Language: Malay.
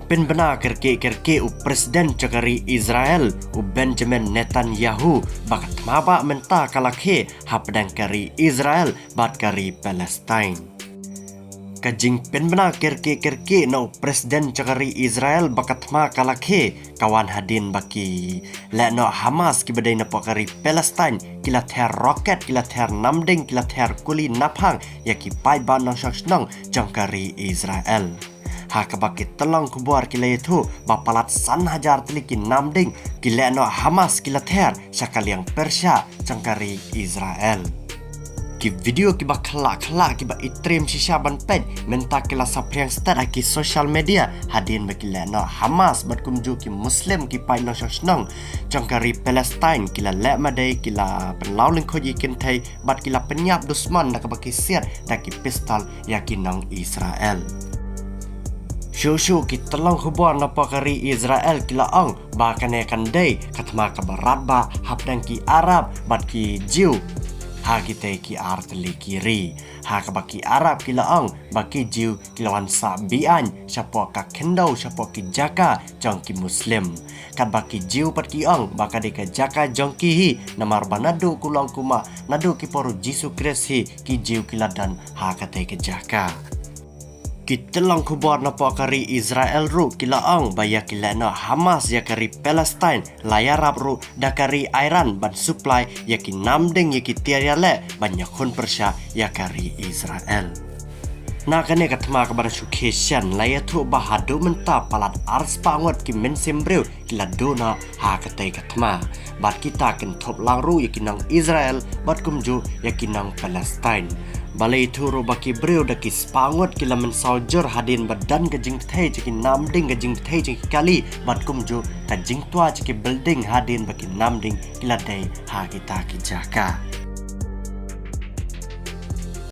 pen bena kerke u presiden cakari Israel u Benjamin Netanyahu bakat maba menta kalakhe hapdang kari Israel bat kari Palestine. Kajing pen bena kerke no presiden cakari Israel bakat ma kalakhe kawan hadin baki le no Hamas ki badai na pakari Palestine kila ther roket kila ther namding kila ther kuli naphang yaki pai ban nang shakshnang jangkari Israel. Hakabaki telong kubuar kila itu bapalat 1,000 teliki namding kila no Hamas kila ther syakaliang Persia jangkari Israel. Ki video ki ba khala ki ba itrim shishaban pen menta kila sapriang start ki social media hadin bakila no Hamas bat kumju ki Muslim ki pai no shosnong jangkari Palestine kila le madai kila penlauling khoji kin thai bat kila penyap dusman nak baki siat dak ki pistol yakinang Israel. Shushu ki telong hubor na pakari Israel kila ong ba kanekan day katma ka barat ba hapdang ki Arab bat ki Jew ha kita ki artli kiri ha ka baki Arab kila ong baki Jew kilawan sa bian siapa ka kendau siapa ki jaka jong ki Muslim kat baki Jew pat ki ong baka de ka jaka jong ki hi namar banadu kulong kuma nadu ki poru Jisu Kristus hi ki Jew kiladan ha ka te ka jaka. Kita lang kubor na pakari Israel ru kila ang baya kila na Hamas yakari Palestine layarap ru dakari Iran ban supply yaki namdeng yaki tiarale banyak kun Persia yakari Israel. Nakane katma kabar sukesyan layatu bahadu menta palat ars pangot ki mensembreu kila dona ha katai katma bat kita ken top langru yaki nang Israel bat kumju yaki nang Palestine. Balai itu baki breu daki spangot kila mensaujur hadin badan kajing thai ciki namding kajing thai ciki kali bat kumju kajing tua ciki building hadin baki namding kila day ha kita ki jaka.